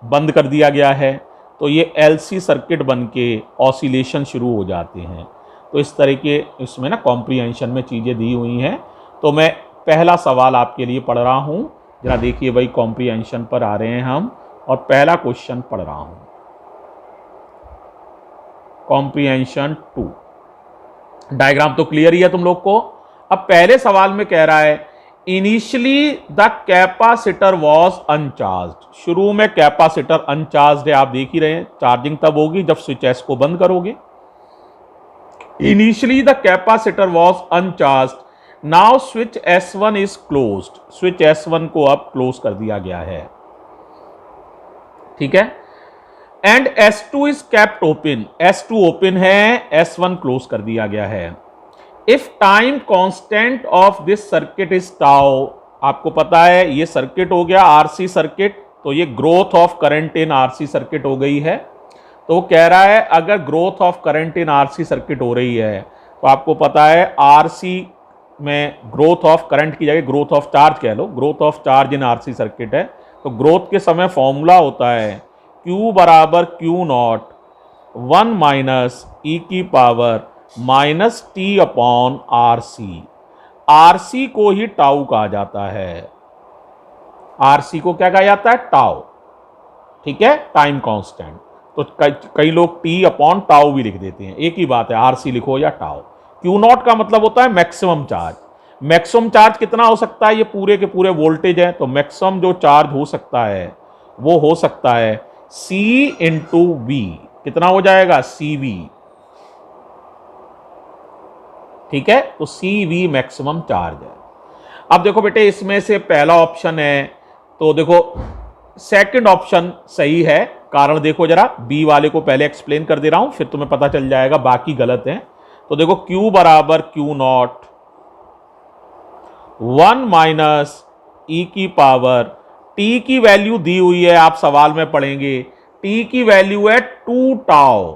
बंद कर दिया गया है, तो ये LC सर्किट बन के ऑसिलेशन शुरू हो जाते हैं। तो इस तरह के इसमें ना कॉम्प्रीहेंशन में चीज़ें दी हुई हैं। तो मैं पहला सवाल आपके लिए पढ़ रहा हूँ, जरा देखिए भाई, कॉम्प्रीहेंशन पर आ रहे हैं हम, और पहला क्वेश्चन पढ़ रहा हूँ, कॉम्प्रीहेंशन 2। डायग्राम तो क्लियर ही है तुम लोग को। अब पहले सवाल में कह रहा है initially the capacitor was uncharged. शुरू में कैपेसिटर अनचार्ज्ड है, आप देख ही रहे हैं। चार्जिंग तब होगी जब स्विच एस को बंद करोगे। Initially the capacitor was uncharged, now switch S1 is closed. Switch S1 को अब क्लोज कर दिया गया है, ठीक है। And S2 is kept open, S2 open है, S1 क्लोज कर दिया गया है। If time constant of this circuit is tau, आपको पता है ये सर्किट हो गया RC सर्किट, तो ये growth of current in RC circuit हो गई है। तो वो कह रहा है अगर growth of current in RC circuit हो रही है तो आपको पता है RC में ग्रोथ ऑफ करंट की जगह ग्रोथ ऑफ चार्ज कह लो, growth of charge in RC circuit है। तो ग्रोथ के समय फॉर्मूला होता है Q बराबर Q0 1 माइनस e की power minus T upon RC। RC को ही टाउ कहा जाता है। आरसी को क्या कहा जाता है? टाउ। ठीक है, टाइम कांस्टेंट। तो कई लोग टी अपॉन टाउ भी लिख देते हैं, एक ही बात है, आरसी लिखो या टाउ। क्यू नॉट का मतलब होता है मैक्सिमम चार्ज। मैक्सिमम चार्ज कितना हो सकता है? ये पूरे के पूरे वोल्टेज है, तो मैक्सिमम जो चार्ज हो सकता है वो हो सकता है C इंटू वी। कितना हो जाएगा? CV। ठीक है, तो CV मैक्सिमम चार्ज है। अब देखो बेटे, इसमें से पहला ऑप्शन है, तो देखो सेकंड ऑप्शन सही है। कारण देखो जरा, बी वाले को पहले एक्सप्लेन कर दे रहा हूं, फिर तुम्हें पता चल जाएगा, बाकी गलत है। तो देखो Q बराबर Q नॉट 1 माइनस ई की पावर, T की वैल्यू दी हुई है, आप सवाल में पढ़ेंगे, T की वैल्यू है 2 tau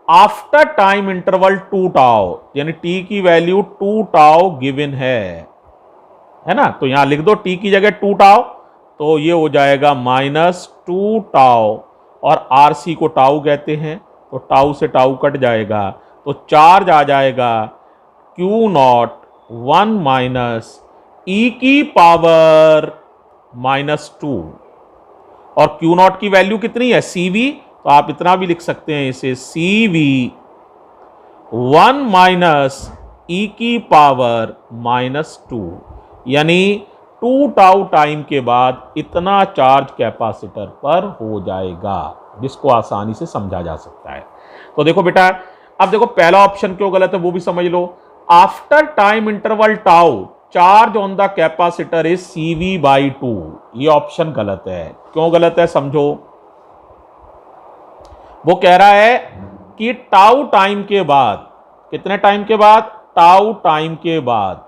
after time interval 2 tau, यानी T की वैल्यू 2 टाउ गिवन है ना। तो यहां लिख दो T की जगह 2 टाउ, तो ये हो जाएगा -2 टाउ, और RC को टाउ कहते हैं, तो टाउ से टाउ कट जाएगा, तो चार्ज आ जाएगा Q नॉट 1 माइनस ई की पावर -2, और Q नॉट की वैल्यू कितनी है? CV। तो आप इतना भी लिख सकते हैं इसे, CV 1 माइनस ई की पावर -2, यानी 2 टाउ टाइम के बाद इतना चार्ज कैपेसिटर पर हो जाएगा, जिसको आसानी से समझा जा सकता है। तो देखो बेटा, अब देखो पहला ऑप्शन क्यों गलत है वो भी समझ लो। After time interval tau charge on the capacitor is CV/2, ये ऑप्शन गलत है। क्यों गलत है समझो। वो कह रहा है कि टाउ टाइम के बाद, कितने टाइम के बाद? टाउ टाइम के बाद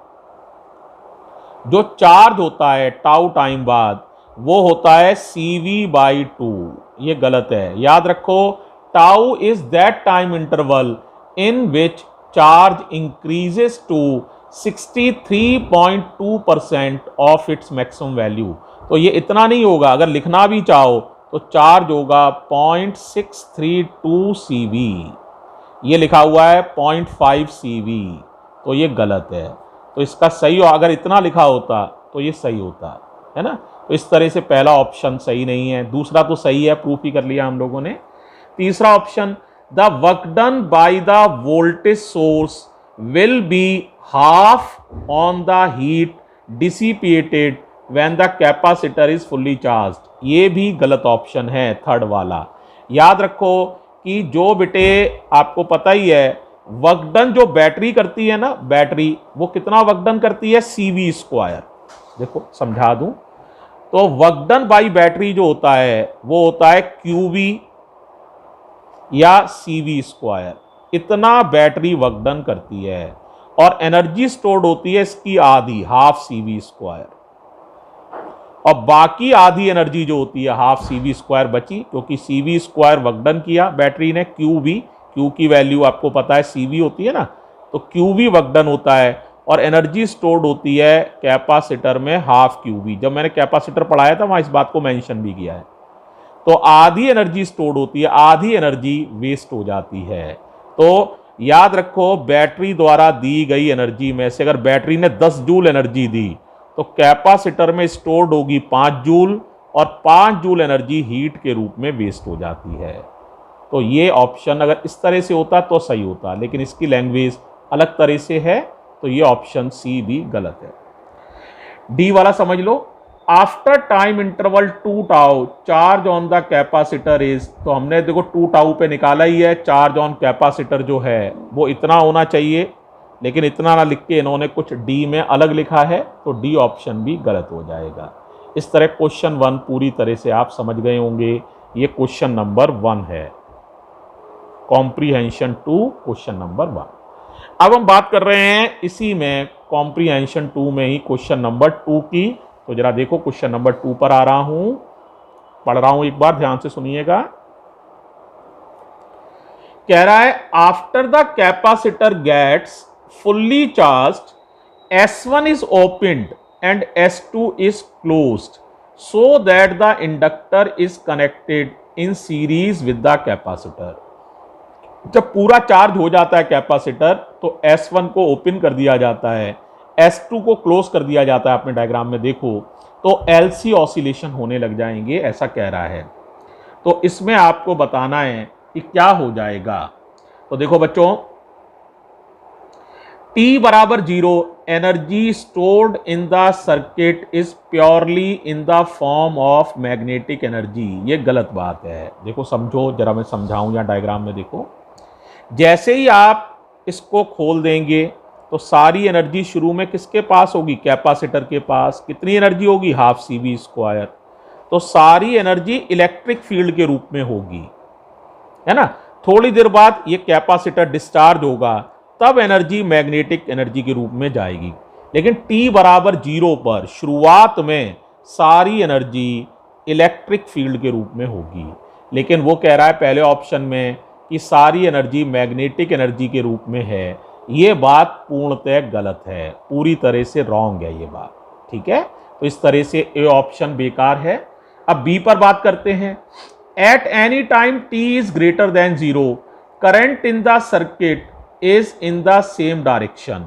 जो चार्ज होता है टाउ टाइम बाद, वो होता है CV/2। ये गलत है, याद रखो। Tau is that time interval in which charge increases to 63.2% of its maximum value. तो ये इतना नहीं होगा, अगर लिखना भी चाहो तो चार्ज होगा 0.632 CV, ये लिखा हुआ है 0.5 CV, तो ये गलत है। तो इसका सही हो, अगर इतना लिखा होता तो ये सही होता है ना। तो इस तरह से पहला ऑप्शन सही नहीं है, दूसरा तो सही है, प्रूफ ही कर लिया हम लोगों ने। तीसरा option, the work done by the voltage source will be half on the heat dissipated when the capacitor is fully charged, ये भी गलत ऑप्शन है थर्ड वाला। याद रखो कि जो बेटे आपको पता ही है, वर्क डन जो बैटरी करती है ना, बैटरी वो कितना वर्क डन करती है? CV²। देखो समझा दूं, तो वर्क डन बाई बैटरी जो होता है वो होता है QV या CV², इतना बैटरी वर्क डन करती है, और एनर्जी स्टोर्ड होती है इसकी आधी, हाफ CV², और बाकी आधी एनर्जी जो होती है हाफ CV² बची, क्योंकि CV² वर्क डन किया बैटरी ने, Q की वैल्यू आपको पता है CV होती है ना, तो QV वर्क डन होता है, और एनर्जी स्टोर्ड होती है कैपेसिटर में हाफ QV। जब मैंने कैपेसिटर पढ़ाया था वहां इस बात को मेंशन भी किया है। तो आधी एनर्जी स्टोर्ड होती है, आधी एनर्जी वेस्ट हो जाती है। तो याद रखो, बैटरी द्वारा दी गई एनर्जी में से अगर बैटरी ने 10 जूल एनर्जी दी, तो कैपेसिटर में स्टोर्ड होगी 5 जूल, और 5 जूल एनर्जी हीट के रूप में वेस्ट हो जाती है। तो ये ऑप्शन अगर इस तरह से होता तो सही होता, लेकिन इसकी लैंग्वेज अलग तरह से है, तो ये ऑप्शन C भी गलत है। डी वाला समझ लो, after time interval 2 tau charge on the capacitor is, तो हमने देखो 2 टाउ पे निकाला ही है, चार्ज ऑन कैपेसिटर जो है वो इतना होना चाहिए, लेकिन इतना ना लिख के इन्होंने कुछ डी में अलग लिखा है, तो डी ऑप्शन भी गलत हो जाएगा। इस तरह क्वेश्चन 1 पूरी तरह से आप समझ गए होंगे। ये क्वेश्चन नंबर 1 है, कॉम्प्रीहेंशन 2 क्वेश्चन नंबर 1। अब हम बात कर रहे हैं इसी में कॉम्प्रीहेंशन 2 में ही क्वेश्चन नंबर 2 की। तो जरा देखो, क्वेश्चन नंबर 2 पर आ रहा हूं, पढ़ रहा हूं, एक बार ध्यान से सुनिएगा। कह रहा है, after the capacitor gets fully charged S1 is opened and S2 is closed so that the inductor is connected in series with the capacitor। जब पूरा चार्ज हो जाता है कैपेसिटर, तो S1 को ओपन कर दिया जाता है, S2 को क्लोज कर दिया जाता है, आपने डायग्राम में देखो तो LC ऑसिलेशन होने लग जाएंगे, ऐसा कह रहा है। तो इसमें आपको बताना है कि क्या हो जाएगा। तो देखो बच्चों, T बराबर 0, energy stored in the circuit is purely in the form of magnetic energy. ये गलत बात है। देखो समझो जरा, मैं समझाऊं या डायग्राम में देखो। जैसे ही आप इसको खोल देंगे तो सारी एनर्जी शुरू में किसके पास होगी? कैपेसिटर के पास। कितनी एनर्जी होगी? Half CV²। तो सारी एनर्जी इलेक्ट्रिक फील्ड के रूप में होगी, है ना। थोड़ी देर बाद ये कैपेसिटर डिस्चार्ज होगा, तब एनर्जी मैग्नेटिक एनर्जी के रूप में जाएगी। लेकिन T बराबर 0 पर शुरुआत में सारी एनर्जी इलेक्ट्रिक फील्ड के रूप में होगी। लेकिन वो कह रहा है पहले ऑप्शन में कि सारी एनर्जी मैग्नेटिक एनर्जी के रूप में है। ये बात पूर्णतः गलत है, पूरी तरह से रॉन्ग है ये बात, ठीक है। तो इस तरह से ए ऑप्शन बेकार है। अब बी पर बात करते हैं। At any time T is greater than 0, current in the circuit is in the same direction.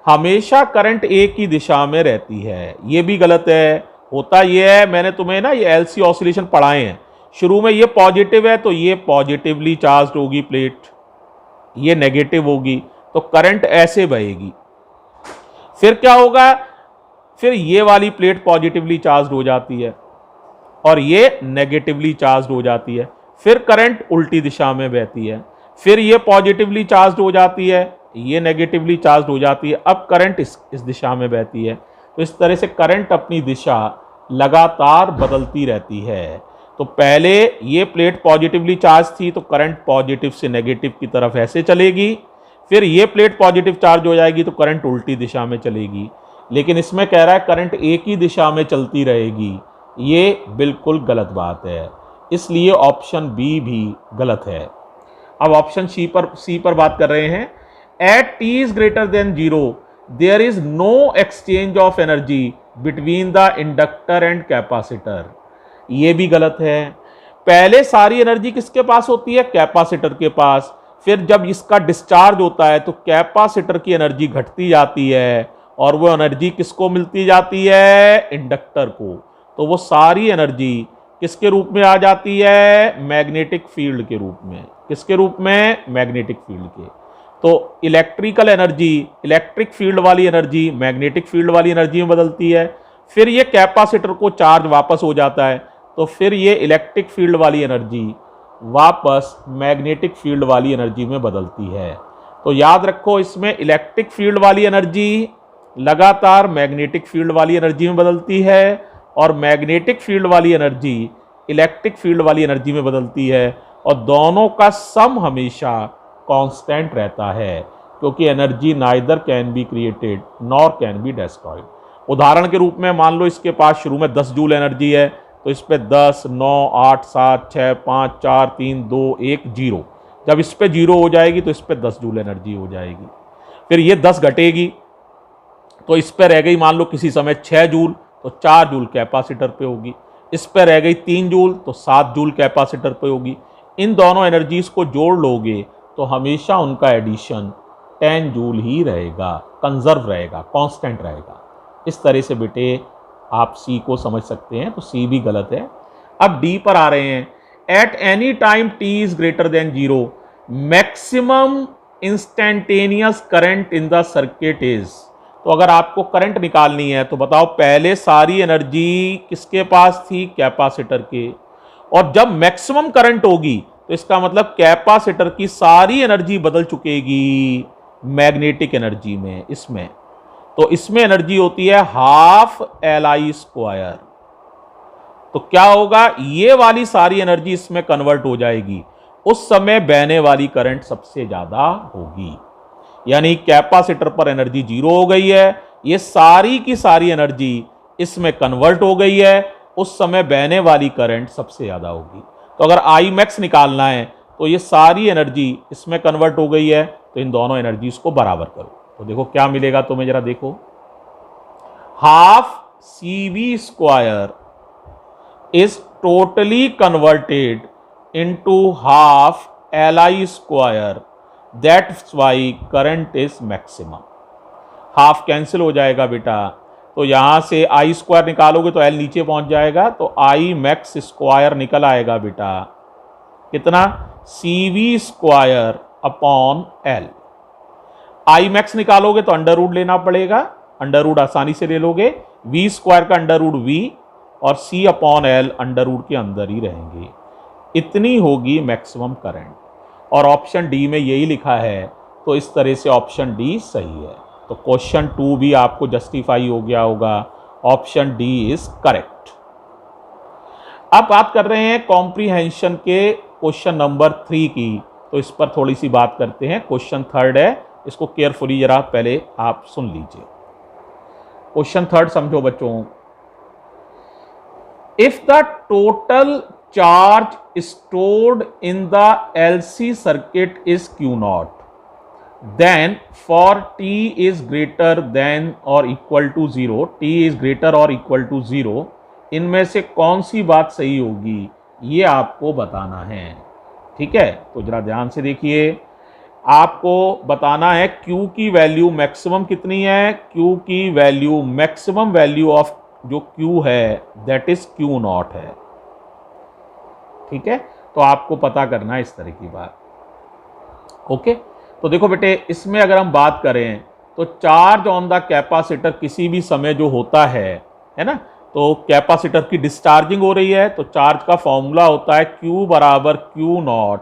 हमेशा करंट एक ही दिशा में रहती है, ये भी गलत है। होता यह है, मैंने तुम्हें ना ये LC ऑसिलेशन पढ़ाए हैं, शुरू में ये पॉजिटिव है तो ये पॉजिटिवली चार्ज होगी प्लेट, ये नेगेटिव होगी, तो करंट ऐसे बहेगी। फिर क्या होगा? फिर ये वाली प्लेट पॉजिटिवली चार्ज हो जाती है और ये नेगेटिवली चार्ज हो जाती है। फिर करंट उल्टी दिशा में बहती है, फिर ये पॉजिटिवली चार्ज हो जाती है, ये नेगेटिवली चार्ज हो जाती है। अब करंट इस दिशा में बहती है। तो इस तरह से करंट अपनी दिशा लगातार बदलती रहती है। तो पहले ये प्लेट पॉजिटिवली चार्ज थी तो करंट पॉजिटिव से नेगेटिव की तरफ ऐसे चलेगी, फिर ये प्लेट पॉजिटिव चार्ज हो जाएगी तो करंट उल्टी दिशा में चलेगी। लेकिन इसमें कह रहा है करंट एक ही दिशा में चलती रहेगी। ये बिल्कुल गलत बात है, इसलिए ऑप्शन बी भी गलत है। अब ऑप्शन सी पर बात कर रहे हैं। At T is greater than 0, there is no exchange of energy between the inductor and capacitor. ये भी गलत है। पहले सारी एनर्जी किसके पास होती है? कैपेसिटर के पास। फिर जब इसका डिस्चार्ज होता है तो कैपेसिटर की एनर्जी घटती जाती है और वो एनर्जी किसको मिलती जाती है? इंडक्टर को। तो वो सारी एनर्जी किसके रूप में आ जाती है? मैग्नेटिक फील्ड के रूप में। किसके रूप में? मैग्नेटिक फील्ड के। तो इलेक्ट्रिकल एनर्जी, इलेक्ट्रिक फील्ड वाली एनर्जी मैग्नेटिक फील्ड वाली एनर्जी में बदलती है। फिर ये कैपेसिटर को चार्ज वापस हो जाता है, तो फिर ये इलेक्ट्रिक फील्ड वाली एनर्जी वापस मैग्नेटिक फील्ड वाली एनर्जी में बदलती है। तो याद रखो, इसमें इलेक्ट्रिक फील्ड वाली एनर्जी लगातार मैग्नेटिक फील्ड वाली एनर्जी में बदलती है और मैग्नेटिक फील्ड वाली एनर्जी इलेक्ट्रिक फील्ड वाली एनर्जी में बदलती है, और दोनों का सम हमेशा कांस्टेंट रहता है, क्योंकि energy neither can be created nor can be destroyed. उदाहरण के रूप में मान लो इसके पास शुरू में 10 जूल एनर्जी है, तो इस पे 10, 9, 8, 7, 6, 5, 4, 3, 2, 1, 0। जब इस पे 0 हो जाएगी तो इस पे 10 जूल एनर्जी हो जाएगी। फिर ये 10 घटेगी तो इस पे रह गई मान लो किसी समय 6 जूल, तो 4 जूल कैपेसिटर पे होगी। इस पे रह गई 3 जूल तो 7 जूल कैपेसिटर पे होगी। इन दोनों एनर्जीज को जोड़ लोगे तो हमेशा उनका एडिशन 10 जूल ही रहेगा, कंजर्व रहेगा, कांस्टेंट रहेगा। इस तरह से बेटे आप सी को समझ सकते हैं, तो सी भी गलत है। अब डी पर आ रहे हैं। At any time T is greater than 0, maximum instantaneous current in the circuit is. तो अगर आपको करंट निकालनी है तो बताओ, पहले सारी एनर्जी किसके पास थी? कैपेसिटर के। और जब मैक्सिमम करंट होगी तो इसका मतलब कैपेसिटर की सारी एनर्जी बदल चुकेगी मैग्नेटिक एनर्जी में। इसमें तो इसमें एनर्जी होती है हाफ Li²। तो क्या होगा? ये वाली सारी एनर्जी इसमें कन्वर्ट हो जाएगी। उस समय बहने वाली करंट सबसे ज्यादा होगी, यानी कैपेसिटर पर एनर्जी 0 हो गई है, ये सारी की सारी एनर्जी इसमें कन्वर्ट हो गई है, उस समय बहने वाली करंट सबसे ज्यादा होगी। तो अगर I max निकालना है तो ये सारी एनर्जी इसमें कन्वर्ट हो गई है, तो इन दोनों एनर्जीज को बराबर करो तो देखो क्या मिलेगा तुम्हें, जरा देखो। Half CV² is totally converted into half Li², that's why current is maximum. Half cancel हो जाएगा बेटा। तो यहां से आई स्क्वायर निकालोगे तो एल नीचे पहुंच जाएगा, तो आई मैक्स स्क्वायर निकल आएगा बेटा कितना, C V square upon L. I max निकालोगे तो अंडर रूट लेना पड़ेगा, अंडर रूट आसानी से ले लोगे, वी स्क्वायर का अंडर रूट वी और सी अपॉन एल अंडर रूट के अंदर ही रहेंगे। इतनी होगी मैक्सिमम करंट, और ऑप्शन डी में यही लिखा है, तो इस तरह से ऑप्शन डी सही है। तो क्वेश्चन 2 भी आपको जस्टिफाई हो गया होगा, ऑप्शन डी इज करेक्ट। अब बात कर रहे हैं कॉम्प्रीहेंशन के क्वेश्चन नंबर 3 की, तो इस पर थोड़ी सी बात करते हैं। क्वेश्चन 3 है, इसको केयरफुली जरा पहले आप सुन लीजिए। क्वेश्चन 3 समझो बच्चों। If the total charge stored in the LC circuit is Q not, then for t is greater than or equal to 0, t is greater or equal to 0, इनमें से कौन सी बात सही होगी ये आपको बताना है। ठीक है, तो जरा ध्यान से देखिए, आपको बताना है Q की वैल्यू मैक्सिमम कितनी है। Q की वैल्यू मैक्सिमम वैल्यू ऑफ जो Q है दैट इज Q नॉट है। ठीक है, तो आपको पता करना है इस तरह की बात। ओके, तो देखो बेटे, इसमें अगर हम बात करें तो चार्ज ऑन द कैपेसिटर किसी भी समय जो होता है ना, तो कैपेसिटर की डिस्चार्जिंग हो रही है, तो चार्ज का फॉर्मूला होता है Q बराबर Q नॉट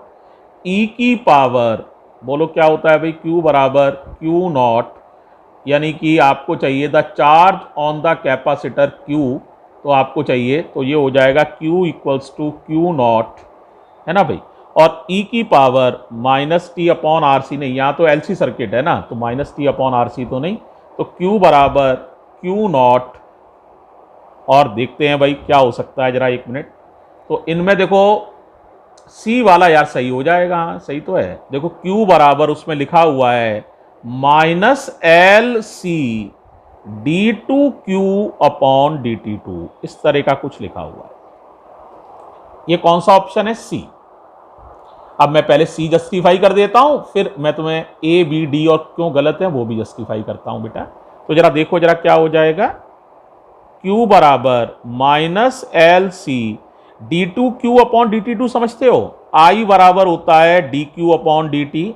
ई की पावर, बोलो क्या होता है भाई, Q बराबर Q नॉट, यानी कि आपको चाहिए the charge on the capacitor Q, तो आपको चाहिए, तो ये हो जाएगा Q equals to Q naught, है ना भाई, और e की power minus T upon R C, नहीं यहाँ तो एलसी सर्किट है ना, तो minus T upon R C तो नहीं, तो Q बराबर Q नॉट, और देखते हैं भाई क्या हो सकता है, जरा एक मिनट। तो इनमें देखो C वाला यार सही हो जाएगा, सही तो है। देखो Q बराबर उसमें लिखा हुआ है minus L C D two Q upon D T two, इस तरह का कुछ लिखा हुआ है। ये कौन सा ऑप्शन है, C। अब मैं पहले C जस्टिफाई कर देता हूं, फिर मैं तुम्हें A B D और क्यों गलत है वो भी जस्टिफाई करता हूं बेटा। तो जरा देखो जरा क्या हो जाएगा, Q बराबर minus L C D two Q upon D T two, समझते हो, I बराबर होता है D Q upon D T,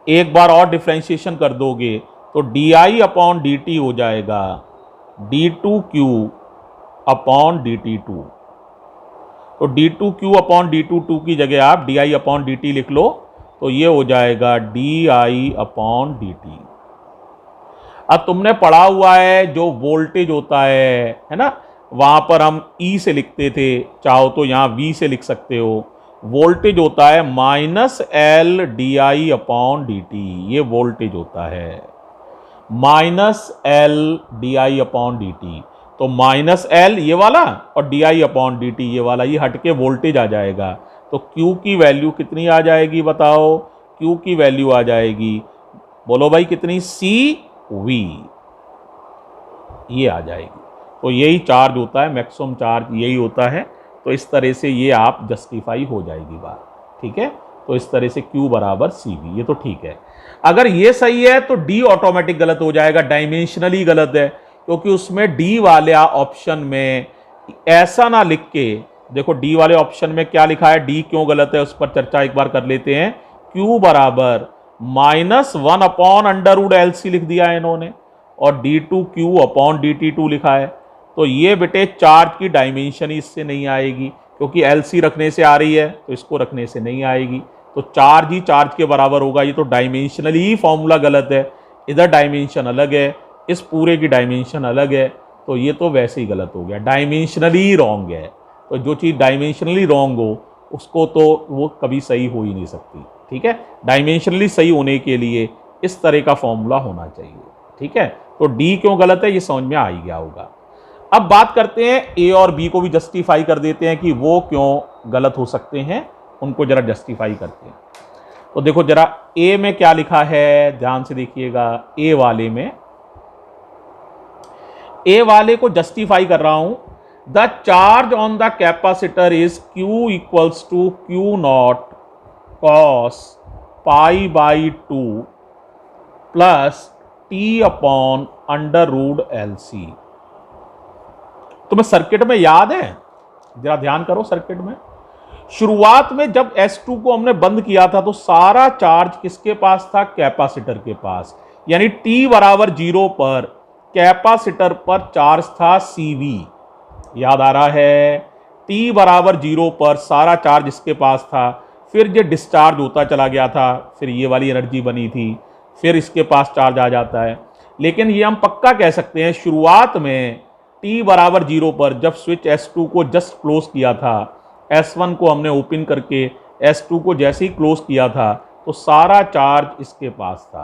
एक बार और डिफ्रेंशिएशन कर दोगे तो D I upon D T हो जाएगा D two Q upon D T two. तो D two Q upon D two two की जगह आप D I upon D T लिख लो, तो ये हो जाएगा D I upon D T. अब तुमने पढ़ा हुआ है जो वोल्टेज होता है ना, वहां पर हम E से लिखते थे, चाहो तो यहाँ V से लिख सकते हो। वोल्टेज होता है minus L D I upon D T, ये वोल्टेज होता है minus L D I upon D T. तो माइनस एल ये वाला और D I upon D T ये वाला, ये हटके वोल्टेज आ जाएगा। तो Q की वैल्यू कितनी आ जाएगी बताओ, Q की वैल्यू आ जाएगी, बोलो भाई कितनी, सी वी, ये आ जाएगी। तो यही चार्ज होता है, मैक्सिमम चार्ज यही होता है। तो इस तरह से ये आप जस्टिफाई हो जाएगी बात। ठीक है, तो इस तरह से Q बराबर सी वी, ये तो ठीक है। अगर ये सही है तो D ऑटोमेटिक गलत हो जाएगा, डायमेंशनली गलत है, क्योंकि उसमें D वाले ऑप्शन में ऐसा ना लिख के, देखो D वाले ऑप्शन में क्या लिखा है, D क्यों गलत है उस पर चर्चा एक बार कर लेते हैं। Q बराबर minus one upon under root L C लिख दिया है इन्होंने, और D two Q upon D T two लिखा है। तो ये बेटे चार्ज की डायमेंशन ही इससे नहीं आएगी, क्योंकि एल सी रखने से आ रही है तो इसको रखने से नहीं आएगी। तो चार्ज ही चार्ज के बराबर होगा, ये तो डायमेंशनली ही फॉर्मूला गलत है, इधर डायमेंशन अलग है, इस पूरे की डायमेंशन अलग है, तो ये तो वैसे ही गलत हो गया, डायमेंशनली रॉन्ग है। तो जो चीज़ डायमेंशनली रॉन्ग हो उसको तो वो कभी सही हो ही नहीं सकती। ठीक है, डायमेंशनली सही होने के लिए इस तरह का फॉर्मूला होना चाहिए। ठीक है, तो डी क्यों गलत है ये समझ में आ ही गया होगा। अब बात करते हैं ए और बी को भी जस्टिफाई कर देते हैं कि वो क्यों गलत हो सकते हैं, उनको जरा जस्टिफाई करते हैं। तो देखो जरा ए में क्या लिखा है, ध्यान से देखिएगा। ए वाले को जस्टिफाई कर रहा हूं, the charge on the capacitor is Q equals to Q naught cos pi by 2 plus T/√LC। तुम्हें सर्किट में याद है, जरा ध्यान करो सर्किट में, शुरुआत में जब S2 को हमने बंद किया था तो सारा चार्ज किसके पास था? कैपेसिटर के पास। यानी T बराबर 0 पर कैपेसिटर पर चार्ज था CV। याद आ रहा है? T बराबर 0 पर सारा चार्ज इसके पास था, फिर ये डिस्चार्ज होता चला गया था, फिर ये वाली एनर्जी बनी थी, फिर इसके पास चार्ज आ जाता है। लेकिन ये हम पक्का कह सकते हैं शुरुआत में T बराबर 0 पर जब स्विच S2 को जस्ट क्लोज किया था, S1 को हमने ओपन करके S2 को जैसे ही क्लोज किया था तो सारा चार्ज इसके पास था।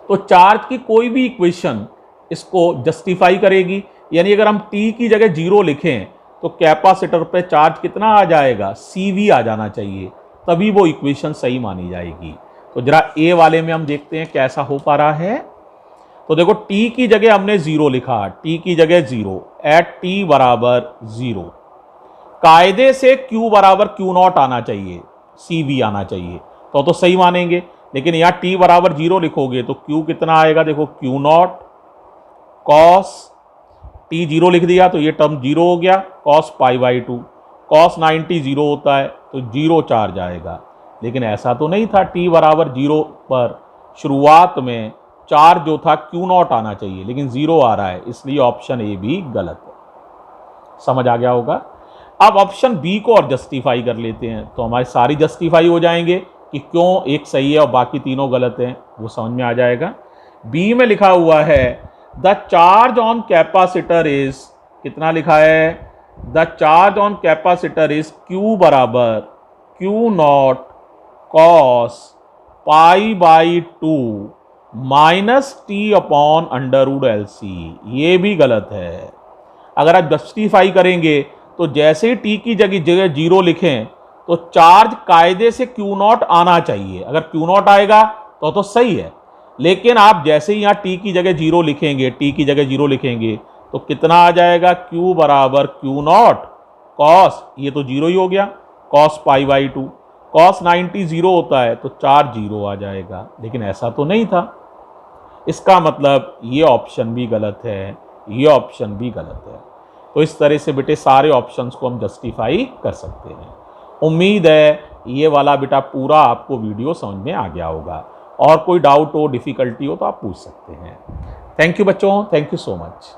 तो चार्ज की कोई भी इक्वेशन इसको जस्टिफाई करेगी। यानी अगर हम T की जगह 0 लिखें तो कैपेसिटर पे चार्ज कितना आ जाएगा? CV आ जाना चाहिए, तभी वो इक्वेशन सही मानी जाएगी। तो जरा ए वाले में हम देखते हैं कैसा हो पा रहा है। तो देखो T की जगह हमने 0 लिखा, T की जगह 0 एट T बराबर 0। कायदे से Q बराबर Q0 आना चाहिए, CV आना चाहिए, तो सही मानेंगे। लेकिन यहाँ T बराबर 0 लिखोगे तो Q कितना आएगा? देखो Q0 cos T 0 लिख दिया तो ये टर्म 0 हो गया, cos π/2। cos 90 0 होता है तो 0 चार्ज आएगा। लेकिन ऐसा तो नहीं था, T बराबर 0 पर शुरुआत में चार्ज जो था Q0 आना चाहिए, लेकिन 0 आ रहा है, इसलिए ऑप्शन ए भी गलत है। समझ आ गया होगा। अब ऑप्शन बी को और जस्टिफाई कर लेते हैं, तो हमारे सारी जस्टिफाई हो जाएंगे कि क्यों एक सही है और बाकी तीनों गलत हैं, वो समझ में आ जाएगा। बी में लिखा हुआ है the charge on capacitor is, कितना लिखा है? The charge on capacitor is Q बराबर Q0 cos π/2 माइनस T/√LC। ये भी गलत है। अगर आप जस्टिफाई करेंगे तो जैसे ही T की जगह 0 लिखें तो चार्ज कायदे से Q0 आना चाहिए। अगर Q0 आएगा तो सही है। लेकिन आप जैसे ही यहाँ T की जगह 0 लिखेंगे, T की जगह 0 लिखेंगे तो कितना आ जाएगा? Q बराबर Q0 cos, ये तो 0 ही हो गया, cos π/2। cos 90 0 होता है तो चार्ज 0 आ जाएगा, लेकिन ऐसा तो नहीं था। इसका मतलब ये ऑप्शन भी गलत है, ये ऑप्शन भी गलत है। तो इस तरह से बेटे सारे ऑप्शंस को हम जस्टिफाई कर सकते हैं। उम्मीद है ये वाला बेटा पूरा आपको वीडियो समझ में आ गया होगा। और कोई डाउट हो, डिफ़िकल्टी हो तो आप पूछ सकते हैं। थैंक यू बच्चों, थैंक यू सो मच।